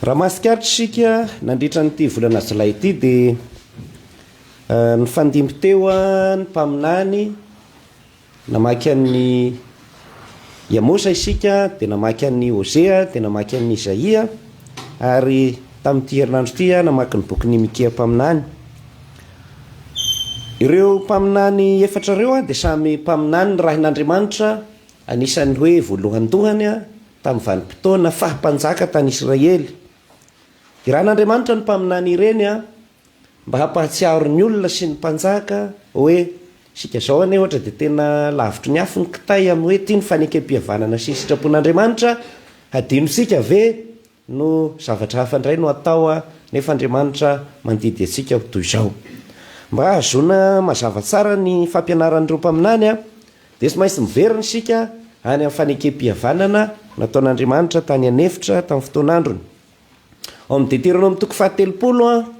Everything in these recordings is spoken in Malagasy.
Raha masikaritra sika nandritra n'ity volana Jolay ity dia ny fandimby teo ny mpaminany namaky an'ny Amosa isika, dia namaky an'ny Hosea, dia namaky an'ny Isaia, ary tamin'ity herinandro ity namaky ny boky ny Mika mpaminany. Ireo mpaminany efatra ireo dia samy mpaminany ny rahin'Andriamanitra, anisan'ny hoe voalohan-dohany tamin'ny vanim-potoana fahampanjaka tany Israely. Dia rahan'Andriamanitra ny mpaminany ireny mba hampahatsiaro ny olona sy ny mpanjaka hoe sika zao ane ohatra dia tena lavitry ny afo ny kitay amin'ny hoe tia ny fanekam-pihavanana sy ny sitrapon'Andriamanitra, adinosika ve no zavatra hafa indray no atao nefa Andriamanitra mandidy antsika toy izao. Mba ahazoana mazava tsara ny fampianaran'ireo mpaminany dia sy maintsy miverina isika any amin'ny fanekam-pihavanana nataon'Andriamanitra tany anefitra tamin'ny fotoan'androny. Ao amin'ny Deutéronome toko 17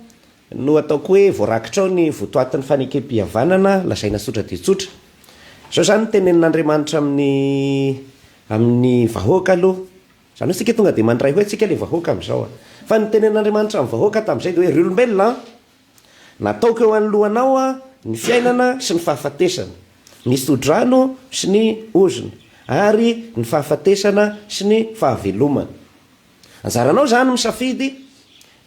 no ataoko hoe voarakitra ao ny votoatin'ny fanekam-pihavanana, lazaina tsotra dia tsotra. Izao zany tenenin'Andriamanitra amin'ny vahoaka aloha. Zany hoe sika tonga dia mandray hoe tsika ilay vahoaka amin'izao. Fa ny tenenin'Andriamanitra amin'ny vahoaka tamin'izay dia hoe ry olombelona, nataoko eo anoloanao ny fiainana sy ny fahafatesana, ny sodrano sy ny ozona, ary ny fahafatesana sy ny fahavelomana. Anjaranao zany misafidy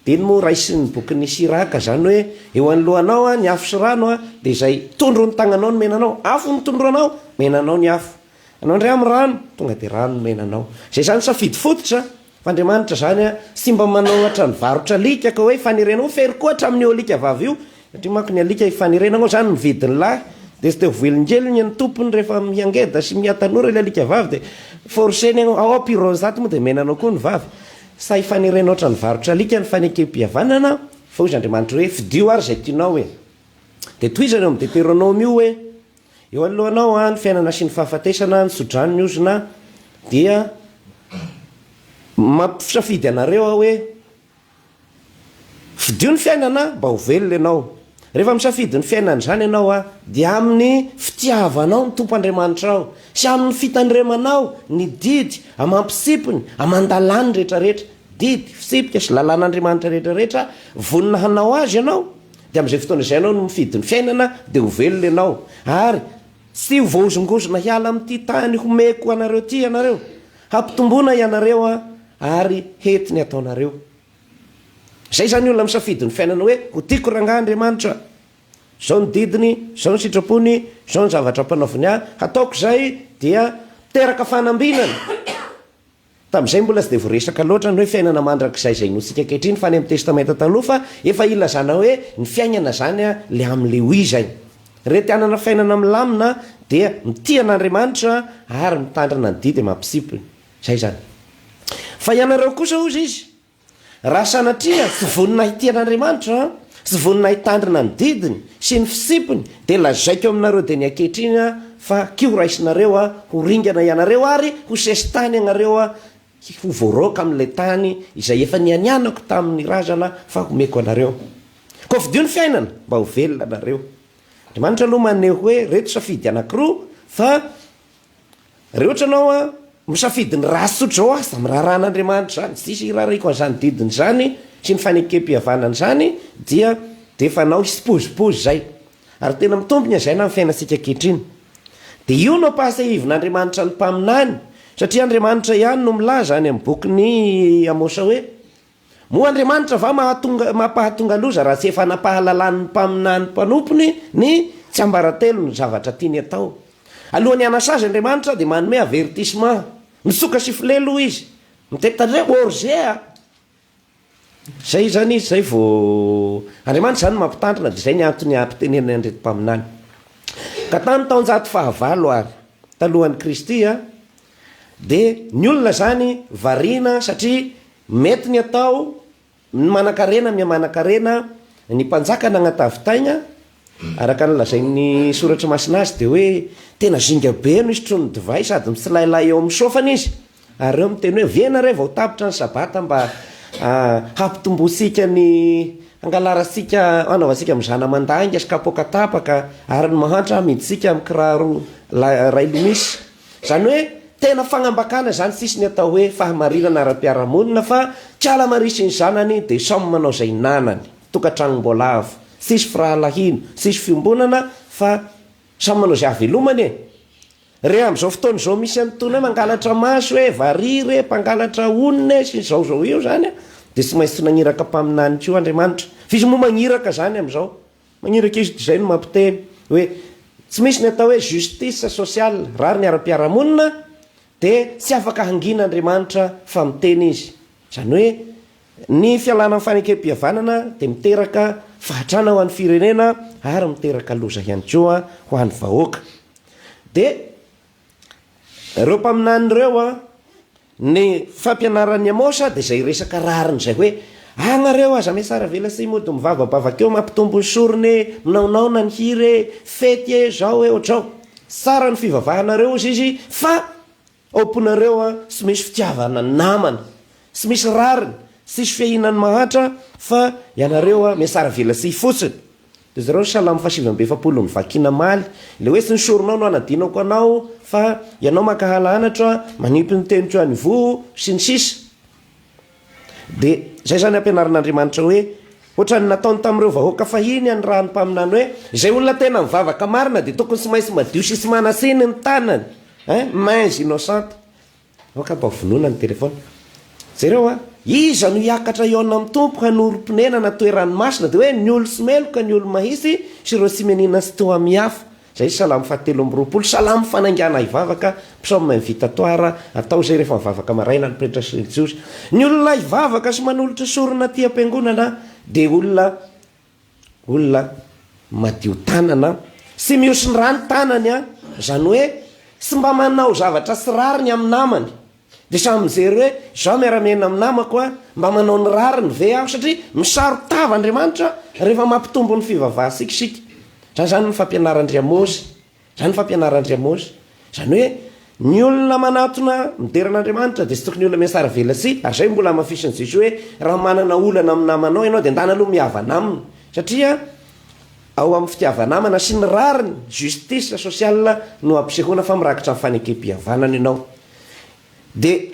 dia ny raisy ny boky ny Siraka, zany hoe eo anoloanao ny afo sy rano dia izay tondro ny tagnanao ny menanao, afo ny tondronao, menanao ny afo. Anao ndray amin'ny rano, tonga dia rano ny menanao. Izay zany safidy fototra fa Andriamanitra zany sy mba manao hatra ny varotra alika ka hoe fanirenao fery koa hatramin'ny alika vavy io, satria manko ny alika ifanirenao zany ny vidiny lahy, dia sy dia velongelony ny tompony rehefa miangeda sy miatanora ilay alika vavy dia forseny ao pironzato moa dia menanao koa ny vavy. Sa ifanirenao hatra ny varotra alika ny fanekam-pihavanana, fa hoy Andriamanitra hoe fidio ary izay tianao e. Dia toizany eo amin'ny Deutéronome io hoe eo alohanao ny fiainana sy ny fahafatesana, ny sodrano ny ozona, dia mampisafidy anareo hoe fidio ny fiainana mba ho velona ianao. Rehefa misafidy ny fiainana izany ianao dia amin'ny fitiavanao ny tompo Andriamanitra ao, sy amin'ny fitandremanao ny didy amampisipony amandalany rehetrarehetra, didy fisipika sy lalàn'Andriamanitra rehetrarehetra vonina hanao azy ianao, dia amin'izay fotoana izay ianao no mifidy ny fiainana dia ho velona ianao, ary sy ho voazongozona hiala amin'ity tany homeko anareo ty ianareo, hampitomboana ianareo ary hety ny ataonareo. Zay zany olona misafidy ny fiainana hoe ho tiako rangahy Andriamanitra, zao ny didiny, zao ny sitrapony, zao ny zavatra mpanaoviny hataoko zay dia teraka fanambinana. Tamin'izay mbola tsy dia voaresaka loatra ny hoe fiainana mandrakizay zay nosika ankehitriny fa any amin'ny testamenta taloha, fa efa ilazana hoe ny fiainana zany le amin'le hoy zay. Rehefa anana fiainana milamina dia mitian'Andriamanitra ary mitandrina ny didy mampisipony. Zay zany. Fa ianareo kosa ozy izy, raha sanatria tsy vonina hitian'Andriamanitra, tsy vonina hitandrina ny didiny sy ny fisipony, dia lazaiko aminareo dia ny ankehitriny fa kio raisinareo ho ringana ianareo ary ho sesitany ianareo ho voaroaka amin'ilay tany izay efa nianianako tamin'ny razana fa homeko anareo. Koa fidio ny fiainana mba ho velona anareo. Andriamanitra aloha maneho hoe reto safidy anankiroa, fa rehetra anao misafidy ny rasotra zao aza amin'ny raharan'Andriamanitra zany, tsy isy irariko an'izany didiny zany sy ny fanekam-pihavanana zany, dia fanao isipozipozy zay, ary tena mitombina zay na amin'ny fiainantsika ankehitriny. Dia io no pahasahivin'Andriamanitra ny mpaminany, satria Andriamanitra ihany no milaza any amin'ny boky ny Amosa hoe moa Andriamanitra va mampahatonga loza raha tsy efa napahalalan'ny mpaminany mpanompony ny tsy ambaratelo ny zavatra tiany atao. Alohan'ny anasazy Andriamanitra dia manome avertissement, mitsoka sifilelo izy, mitetandre orgea. Zay zany izy, zay vao Andriamanitra zany mampitandrina, dia zay ny antony ampitenenany andreto mpaminany. Ka tany taonjato fahavalo ary talohan'ny Kristy dia ny olona zany variana satria mety ny atao ny manan-karena miamanan-karena ny mpanjaka nagnatavitaigna, araka ny lazain'ny soratra masina azy dia hoe tena zinga be no izy trony divay sady mitsilailay eo amin'ny sofana izy, ary eo miteny hoe venare vao tapitra ny sabata mba hampitombotsika ny angalaratsika anaovantsika mizana mandanga sy kapokatapaka ary ny mahantra miditsika amin'ny kiraro ray lomisy. Zany hoe tena fagnambakana zany sisy ny atao hoe fahamarinana ara-piarahamonina fa tsy ala marisy ny zanany dia samy manao zay nanany tokatragnomboalavo sisy firahalahino sisy fiombonana fa samy manao zay avelomany re amin'izao fotoana izao misy antony hoe mangalatra maso hoe variry mpangalatra onina sy zaozao io zany dia tsy maintsy nagniraka mpaminany ko Andriamanitra fisy moa magniraka zany amin'izao magniraka izy zay no mampiteny hoe tsy misy ny atao hoe justice sociale rary ny ara-piarahamonina dia tsy afaka hangin'Andriamanitra fa miteny izy zany hoe ny fialana amin'ny fanekem-pihavanana dia miteraka fahatrana ho an'ny firenena ary miteraka loza ihany koa ho an'ny vahoaka dia ireo mpaminany ireo ny fampianaran'ny amosa dia zay resaka rariny zay hoe agnareo aza mesara vela sy mody mivavabavakeo mampitombo ny sorony minaonaona ny hiry fety zao ohatrao sara ny fivavahanareo izy fa aomponareo sy misy fitiavana namana sy misy rariny sisy fiahinany mahatra fa ianareo mesara vela sy fotsiny dia zareo salamy fasivambe-fapolo ny vakina maly le hoe sy ny soronao no anadinako anao fa ianao makahala anatra manipy ny teniko any vo sy ny sisa dia zay zany ampianaran'Andriamanitra hoe ohatrany nataony tamin'ireo vahoaka fahiny any raha ny mpaminany hoe izay olona tena mivavaka marina dia tokony sy maintsy madio sy sy manasiny ny tanany mains innocente oka mba vonoana ny telefona zareo iza no hiakatra iona amin'ny tompo hanorom-ponena na toerany masina dia hoe ny olo sy meloka ny olo mahisy sy ireo sy menina sy toa mihafa zay salamy fahatelo amby-roapolo salamy fanaingana hivavaka psaome mivita toara atao zay rehefa mivavaka maraina ny pretra sy Jesosy ny olona hivavaka sy manolotra sorona ty am-piangonana dia olona madio tanana sy miosy ny rano tanany zany hoe sy mba manao zavatra sy rariny amin'ny namany dia samy mijery hoe zao miaramena amin'ny namako mba manao ny rariny ve aho satria misaro tava Andriamanitra rehefa mampitombo ny fivavaha sikisika zany ny fampianaran-driamosy zany fampianaran-driamosy zany hoe ny olona manatona mideran'Andriamanitra dia sy tokony olona miasara vela sy ary zay mbola mafisiny Jesosy hoe raha manana olana amin'ny namanao ianao dia ndana aloha mihavana aminy satria ao amin'ny fitiavanamana sy ny rariny justice sociale no ampisehoana fa mirakitra amin'ny fanekem-pihavanana ianao dia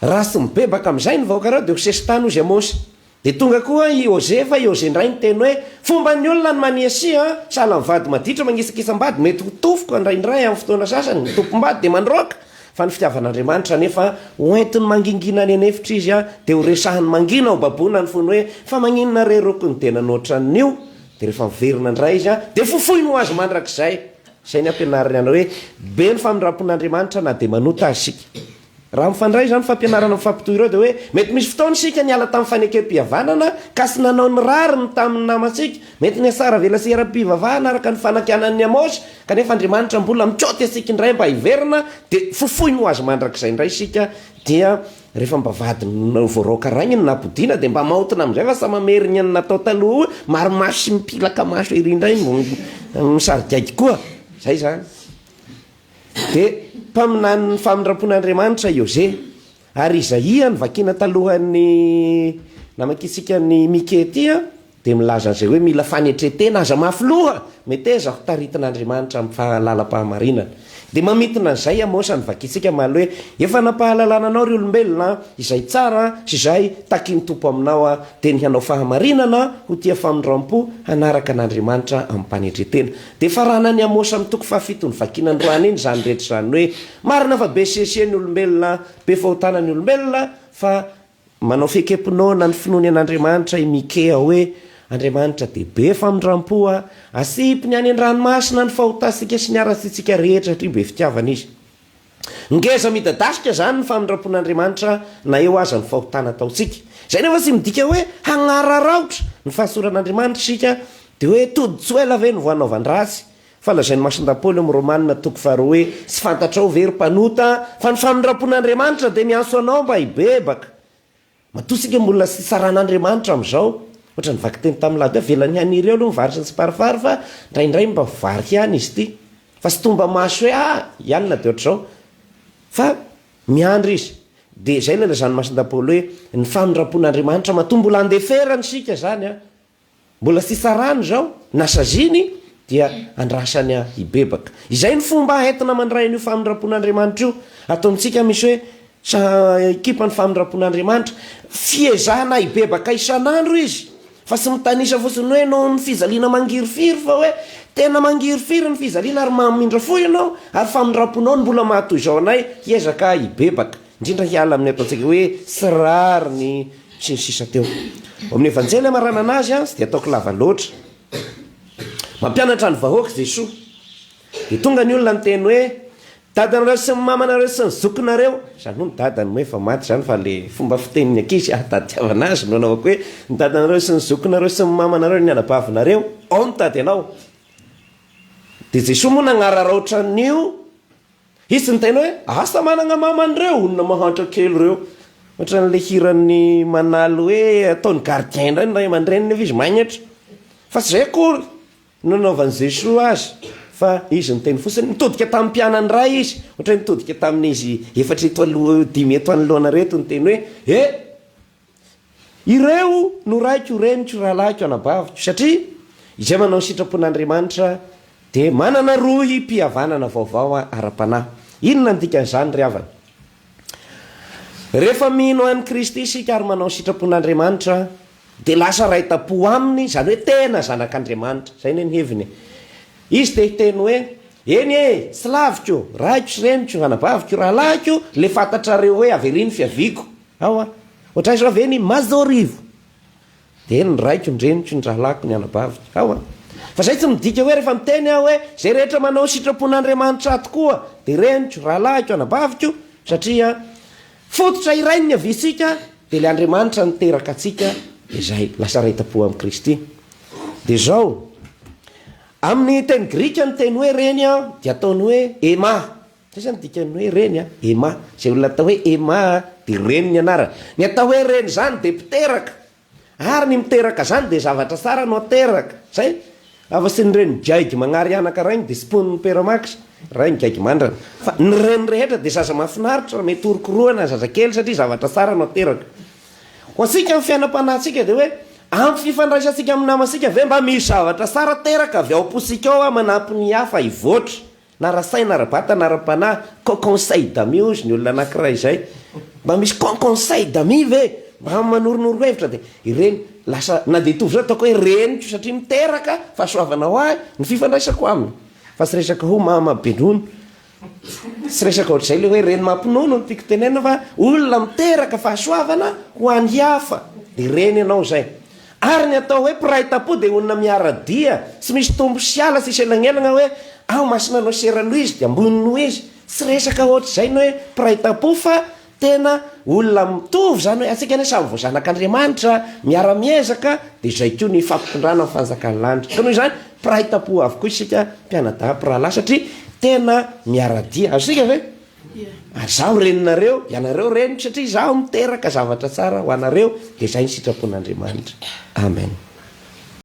raha sy mibebaka amin'izay ny vahoaka reo dia hosesy tany ozy amosy dia tonga koa i Ose fa i Ose indray ny teny hoe fomba ny olona ny maniasi sahala mivady maditra mangisakisam-bady mety ho tofoko indraindray amin'ny fotoana sasany ny tompom-bady dia mandroaka fa ny fitiavan'Andriamanitra nefa hoentiny mangingina any anefitra izy dia ho resahany mangina ao babona ny fony hoe fa maninona reroko ny tena noatran'io dia rehefa miverina indray izy dia fofoy no azy mandrakizay zay ny ampianarany ana hoe be ny famindram-pon'Andriamanitra na dia manota azy sika raha mifandray zany fampianarana mifampitoy ireo dia hoe mety misy fotoana sika niala tamin'ny fanekem-pihavanana ka sy nanao ny rariny tamin'ny namantsika mety ny asara vela sy ara-pivavahana araka ny fanakianan'ny amosy kanefa Andriamanitra mbola mikoty asika indray mba hiverina dia fofoy no azy mandrakizay indray sika dia rehefa mba vady voaroaka raigny ny napodiana dia mba mahotina amin'izay fa sa mameriny any natao taloha maromaso sy mipilaka maso ery indray misarigaiky koa zay zany dia mpaminany famindram-pon'Andriamanitra Ose ary Isaia ny vakina talohan'ny namakitsika ny Mike ty dia milaza an'izay hoe mila fanetretena aza mafy loha mety eza ho taritin'Andriamanitra amin'ny fahalalam-pahamarinana dia mamitina an'izay amosa ny vakitsika maly hoe efa nampahalalana anao ry olombelona izay tsara sy izay taky ny tompo aminao dia ny hanao fahamarinana ho tia famindram-po hanaraka an'Andriamanitra amin'ny mpanetretena dia farana ny amosa amin'ny toko fahafito ny vakina androany iny zany rehetra zany hoe marina fa be siesie ny olombelona be fahotana ny olombelona fa manao fekempinoana ny finoany an'Andriamanitra i Mikea hoe Andriamanitra dia be famindram-po asipiny any an-dranomasina ny fahotasika sy ny aratsitsika rehetra satria be fitiavana izy ngeza midadasika zany ny famindram-pon'Andriamanitra na eo aza ny fahotana ataotsika zay nefa sy midika hoe hagnararaotra ny fahasoran'Andriamanitra sika dia hoe todi-tsoela ve ny voanaovan-dratsy fa lazain'ny masindapoly amin'ny Romanina toko faharoa hoe sy fantatrao very mpanota fa ny famindram-pon'Andriamanitra dia mianso anao mba hibebaka matosika mbola sy saran'Andriamanitra amin'izao ohatra ny vaky teny tamin'ny lady hoe velany haniry eo aloha mivaritra ny siparifary fa indraindray mba varika ihany izy ty fa sy tomba maso hoe ianona dia ohatr'izao fa miandry izy dia zay le lazany masindapoly hoe ny famindram-pon'Andriamanitra matombo mbola andeferany sika zany mbola sy sarany zao nasaziny dia andrasany ibebaka. Izay ny fomba entina mandray an'io famindrapon'Andriamanitra io. Ataontsika misy hoe ekipa ny famindrapon'Andriamanitra fiezahana ibebaka isan'andro izy, fa sy mitanisa fotsiny hoe no ny fizaliana mangirifiry, fa hoe tena mangirifiry ny fizaliana ary mamindra fo ianao ary famindraponao ny mbola mahatoy zao anay hiezaka ibebaka, indrindra hiala amin'ny ataontsika hoe sirary ny sy ny sisa teo. Amin'ny evanjely marana anazy sy dia ataoko lava loatra. Mampianatra ny vahoaka Jesosy. Dia tonga ny olona nyteny hoe dadanareo sy ny mamanareo sy ny zokinareo, zany hoe ny dadany hoe efa maty zany, fa le fomba fitenin'ny ankizy tadiavana azy no anaovako hoe ny dadanareo sy ny zokinareo sy ny mamanareo ny anabavinareo, ao ny tady anao. Dia Jesosy moa nagnararaotra an'io, izy ny teny hoe asa manana maman'ireo, olona mahantra kely reo. Ohatran'le hiran'ny manaly hoe ataony gardien indray ny ray aman-dreniny efa izy magnatra. Fa tsy zay akory no nanaovan'i Jesosy azy, fa izy ny teny fotsiny nitodika tamin'ny mpianany ray izy, ohatra nitodika tamin'izy efatra eto aloha 10 eto anoloana reto ny teny hoe ireo no raiko reniko rahalahiko anabaviko, satria izay manao ny sitrapon'Andriamanitra dia manana rohy mpihavanana vaovao ara-panahy. Inona ny dikan'izany ry havana? Rehefa mino an'i Kristy isika ary manao sitrapon'Andriamanitra dia lasa raita-po aminy, zany hoe tena zanak'Andriamanitra. Zay ny heviny. Izy dia hiteny hoe eny sy laviko, raiko sy reniko, anabaviko, rahalahiko, le fantatrareo hoe averiny fiaviako. Ohatray zao aveny mazorivo. Dia ny raiko, ny reniko, ny rahalahiko, ny anabaviko. Fa zay tsy midika hoe rehefa miteny aho hoe zay rehetra manao sitrapon'Andriamanitra tokoa dia reniko, rahalahiko, anabaviko, satria fototra iray ny avisika dia le Andriamanitra niteraka atsika, dia zay lasa raita-po amin'i Kristy. Dia zao amin'ny teny grika ny teny hoe reny dia ataony hoe ema. Zay zany dikany hoe reny ema. Zay olona atao hoe ema dia reny ny anarany. Ny atao hoe reny zany dia mpiteraka, ary ny miteraka zany dia zavatra tsara no ateraka. Zay afa-sy ny reny gaigy magnary anaka rainy dia spon'ny peramax rainy gaigy mandrana. Fa ny reny rehetra dia zaza mahafinaritra, mety orokoroana zaza kely satria zavatra tsara no ateraka. Ho antsika amin'ny fiainam-panahintsika dia hoe amin'ny fifandraisantsika amin'ny namantsika ve mba misy zavatra tsara teraka avy ao am-posika ao manampy ny hafa hivoatra, na rasaina rabata na ra-panahy, conseil d'ami ozy ny olona anankiray zay, mba misy conseil d'ami ve mba manoronoro hevitra dia ireny lasa na dia tovy zao ataoko hoe reniko satria miteraka fahasoavana ho ahy ny fifandraisako aminy. Fa sy resaka ho mamampinono, sy resaka ohatr'izay le hoe reny mampinono no tiako tenena, fa olona miteraka fahasoavana ho an'ny hafa dia reny ianao zay. Ary ny atao hoe piraita-po dia olona miara-dia, tsy misy tombo sy ala sy iselanelana hoe ao masinanao seraloha izy dia ambonino izy, sy resaka ohatr'izay no hoe piraita-po, fa tena olona mitovy zany hoe atsika ne samy voazanak'Andriamanitra miara-miezaka, dia zay koa ny fampitondrana amin'ny fanjakan'ny lanitra. Ka noho izany piraita-po avokoa isika mpianadahy rahalahy satria tena miara-dia. Azosika ve? Zaho reninareo, ianareo reniko satria zaho miteraka zavatra tsara ho anareo, dia zay ny sitrapon'Andriamanitra. Amen.